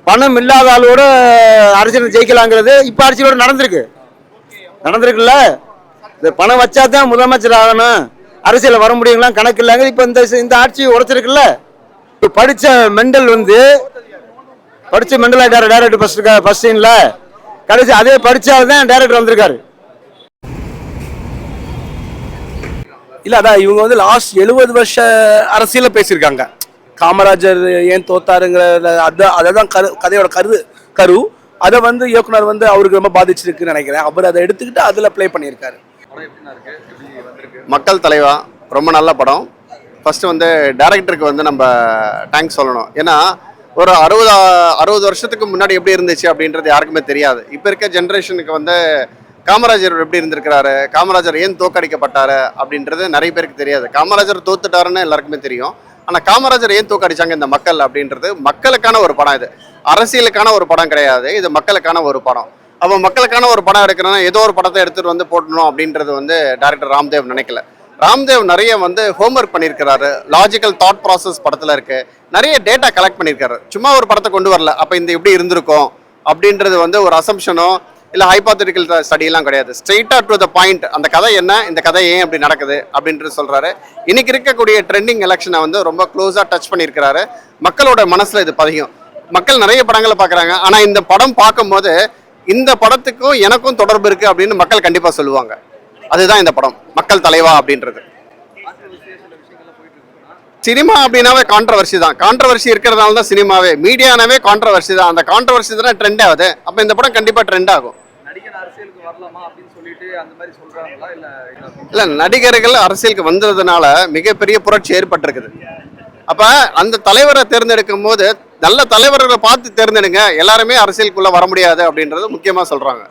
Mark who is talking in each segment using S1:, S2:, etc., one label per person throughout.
S1: பணம் இல்லாத ஆளோட அரசியல் ஜெயிக்கலாங்கிறது இப்போ அரசியலோட நடந்திருக்குல்ல. இந்த பணம் வச்சா தான் முதலமைச்சர் ஆகணும், அரசியல் வர முடியுங்களா கணக்கு இல்லைங்க. இப்போ இந்த ஆட்சி உடைச்சிருக்குல்ல. இப்போ படித்த மெண்டல் ஆகிட்டார் டைரக்டர் ஃபர்ஸ்ட் சீன்ல. கடைசி அதே படிச்சால் தான் டைரக்டர் வந்திருக்காரு.
S2: இல்லை அதான் இவங்க வந்து லாஸ்ட் 70 வருஷ அரசியலில் பேசியிருக்காங்க. காமராஜர் ஏன் தோத்தாருங்கிற அதான் கதையோட கரு அதை வந்து இயக்குனர் வந்து அவருக்கு ரொம்ப பாதிச்சிருக்குன்னு நினைக்கிறேன். அவர் அதை எடுத்துக்கிட்டு அதில் ப்ளே பண்ணியிருக்காரு.
S3: மக்கள் தலைவா ரொம்ப நல்ல படம். ஃபர்ஸ்ட் வந்து டைரக்டருக்கு வந்து நம்ம தேங்க்ஸ் சொல்லணும். ஏன்னா ஒரு 60 வருஷத்துக்கு முன்னாடி எப்படி இருந்துச்சு அப்படின்றது யாருக்குமே தெரியாது. இப்போ இருக்க ஜென்ரேஷனுக்கு வந்து காமராஜர் எப்படி இருந்திருக்கிறாரு, காமராஜர் ஏன் தோக்கடிக்கப்பட்டாரு அப்படின்றது நிறைய பேருக்கு தெரியாது. காமராஜர் தோத்துட்டாருன்னு எல்லாருக்குமே தெரியும். ஆனால் காமராஜர் ஏன் தோக்கடிச்சாங்க இந்த மக்கள் அப்படின்றது மக்களுக்கான ஒரு படம். இது அரசியலுக்கான ஒரு படம் கிடையாது, இது மக்களுக்கான ஒரு படம். அப்போ மக்களுக்கான ஒரு படம் எடுக்கிறோன்னா ஏதோ ஒரு படத்தை எடுத்துகிட்டு வந்து போடணும் அப்படின்றது வந்து டைரக்டர் ராம்தேவ் நினைக்கல. ராம்தேவ் நிறைய வந்து ஹோம்ஒர்க் பண்ணியிருக்கிறாரு. லாஜிக்கல் தாட் ப்ராசஸ் படத்தில் இருக்குது. நிறைய டேட்டா கலெக்ட் பண்ணியிருக்காரு. சும்மா ஒரு படத்தை கொண்டு வரல, அப்போ இந்த எப்படி இருந்திருக்கும் அப்படின்றது வந்து ஒரு அசம்ஷனோ இல்லை ஹைபாத்தட்டிக்கல் ஸ்டடியெல்லாம் கிடையாது. ஸ்ட்ரெயிட்டாக டு த பாயிண்ட், அந்த கதை என்ன, இந்த கதை ஏன் அப்படி நடக்குது அப்படின்றது சொல்கிறாரு. இன்னைக்கு இருக்கக்கூடிய ட்ரெண்டிங் எலெக்ஷனை வந்து ரொம்ப க்ளோஸாக டச் பண்ணியிருக்கிறாரு. மக்களோட மனசில் இது பதியும். மக்கள் நிறைய படங்களை பார்க்குறாங்க, ஆனால் இந்த படம் பார்க்கும்போது இந்த படத்துக்கும் எனக்கும் தொடர்பு இருக்குது அப்படின்னு மக்கள் கண்டிப்பாக சொல்லுவாங்க. அதுதான் இந்த படம் மக்கள் தலைவா அப்படின்றது. சினிமா அப்படின்னாவே கான்ட்ரவர்சி தான். கான்ட்ரவர்சி இருக்கிறதுனால தான் சினிமாவே, மீடியானாவே கான்ட்ரவர்சி தான். அந்த கான்ட்ரவர்சி தான் ட்ரெண்ட் ஆகுது. அப்போ இந்த படம் கண்டிப்பாக ட்ரெண்ட் ஆகும். இல்லை, நடிகர்கள் அரசியலுக்கு வந்ததுனால மிகப்பெரிய புரட்சி ஏற்பட்டிருக்குது. அப்போ அந்த தலைவரை தேர்ந்தெடுக்கும் போது நல்ல தலைவர்களை பார்த்து தேர்ந்தெடுங்க, எல்லாருமே அரசியலுக்குள்ள வர முடியாது அப்படின்றது முக்கியமாக சொல்கிறாங்க.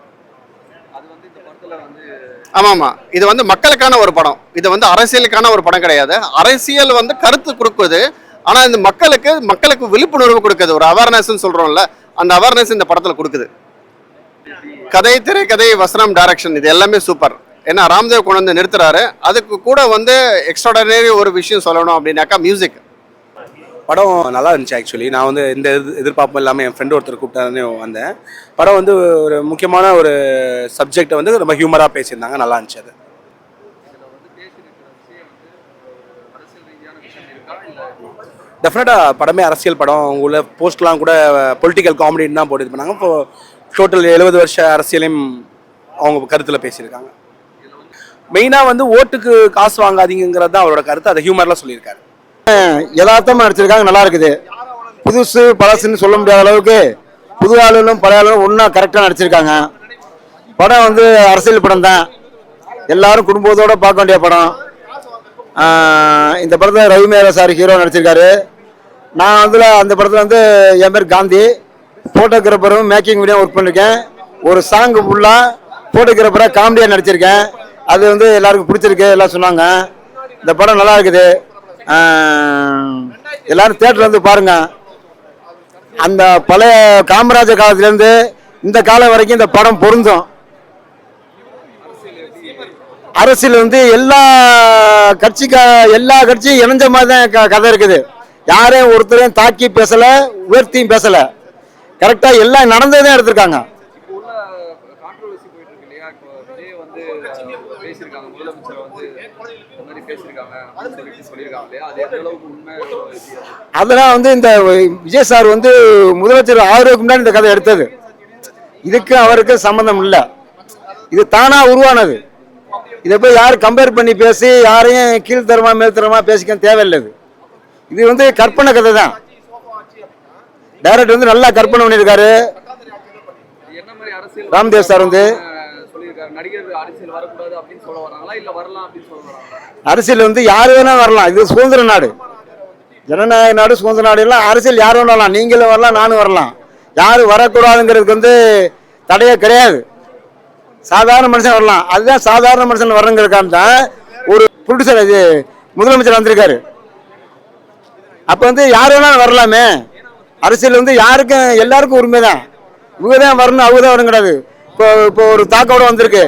S3: ஆமாம்மா, இது வந்து மக்களுக்கான ஒரு படம். இது வந்து அரசியலுக்கான ஒரு படம் கிடையாது. அரசியல் வந்து கருத்து கொடுக்குது, ஆனால் இந்த மக்களுக்கு விழிப்புணர்வு கொடுக்குது. ஒரு அவேர்னஸ் சொல்கிறோம்ல, அந்த அவேர்னஸ் இந்த படத்தில் கொடுக்குது. கதை, திரைக்கதை, வசனம், டைரக்ஷன் இது எல்லாமே சூப்பர். ஏன்னா ராம்தேவ் கொண்டு வந்து நிறுத்துறாரு. அதுக்கு கூட வந்து எக்ஸ்ட்ராடனரி ஒரு விஷயம் சொல்லணும் அப்படின்னாக்கா மியூசிக்.
S2: படம் நல்லா இருந்துச்சு. ஆக்சுவலி நான் வந்து இந்த எதிர்பார்ப்பும் இல்லாமல் என் ஃப்ரெண்டு ஒருத்தர் கூப்பிட்டாருன்னு வந்தேன். படம் வந்து ஒரு முக்கியமான ஒரு சப்ஜெக்டை வந்து ரொம்ப ஹியூமராக பேசியிருந்தாங்க. நல்லா இருந்துச்சு. அது டெஃபினட்டாக படமே அரசியல் படம். உள்ள போஸ்ட்லாம் கூட பொலிட்டிக்கல் காமெடின்னு தான் போட்டு பண்ணாங்க. இப்போ டோட்டல் 70 வருஷ அரசியலையும் அவங்க கருத்தில் பேசியிருக்காங்க. மெயினாக வந்து ஓட்டுக்கு காசு வாங்காதீங்கிறது தான் அவரோட கருத்து. அதை ஹியூமரில் சொல்லியிருக்காரு.
S1: யதார்த்தமாக நடிச்சிருக்காங்க, நல்லா இருக்குது. புதுசு பழசுன்னு சொல்ல முடியாத அளவுக்கு புது ஆளுகளும் பழைய ஆளுகளும் ஒன்றா கரெக்டாக நடிச்சிருக்காங்க. படம் வந்து அரசியல் படம் தான், எல்லாரும் குடும்பத்தோடு பார்க்க வேண்டிய படம். இந்த படத்தில் ரவிமேரா சார் ஹீரோ நடிச்சிருக்காரு. நான் வந்து அந்த படத்தில் வந்து என் பேர் காந்தி, ஃபோட்டோகிராஃபரும் மேக்கிங் வீடியோ ஒர்க் பண்ணியிருக்கேன். ஒரு சாங்கு ஃபுல்லாக ஃபோட்டோகிராஃபராக காமெடியாக நடிச்சிருக்கேன். அது வந்து எல்லாருக்கும் பிடிச்சிருக்கு, எல்லாம் சொன்னாங்க. இந்த படம் நல்லா இருக்குது. எல்லாரும் தியேட்டர்ல வந்து பாருங்க. அந்த பழைய காமராஜர் காலத்திலேருந்து இந்த காலம் வரைக்கும் இந்த படம் பொருந்தும். அரசியல் வந்து எல்லா கட்சியும் இணைஞ்ச மாதிரி தான் கதை இருக்குது. யாரையும் ஒருத்தரையும் தாக்கி பேசல, உயர்த்தியும் பேசல. கரெக்டா எல்லாம் நடந்ததான் எடுத்திருக்காங்க. அதெல்லாம் வந்து இந்த விஜய் சார் வந்து முதலமைச்சர் ஆதரவுக்கு முன்னாடி இந்த கதை எடுத்தது. இதுக்கு அவருக்கு சம்பந்தம் இல்லை, இது தானா உருவானது. இதை போய் யாரும் கம்பேர் பண்ணி பேசி யாரையும் கீழ்த்தரமா மேல்தரமா பேசிக்க தேவையில்லை. இது வந்து கற்பனை கதை தான். டைரக்டர் வந்து நல்லா கற்பனை பண்ணியிருக்காரு. ராம்தேவ் சார் வந்து அரசியல் வந்து யாரு வேணா வரலாம். இது சுதந்திர நாடு, ஜனநாயக நாடு, சுதந்திர நாடு. எல்லாம் அரசியல் யார் வேணாலும், நீங்களும் வரலாம், நானும் வரலாம். யாரு வரக்கூடாதுங்கிறதுக்கு வந்து தடையே கிடையாது. சாதாரண மனுஷன் வரலாம். அதுதான் சாதாரண மனுஷன் வரணுங்கிறதுக்காக தான் ஒரு ப்ரொடியூசர் இது முதலமைச்சர் வந்திருக்காரு. அப்ப வந்து யார் வேணாலும் வரலாமே. அரசியல் வந்து யாருக்கும் எல்லாருக்கும் உரிமை தான். இவங்க தான் வரணும், அவங்க தான் வரணும் கிடையாது. இப்போ ஒரு தாக்கோட வந்திருக்கு.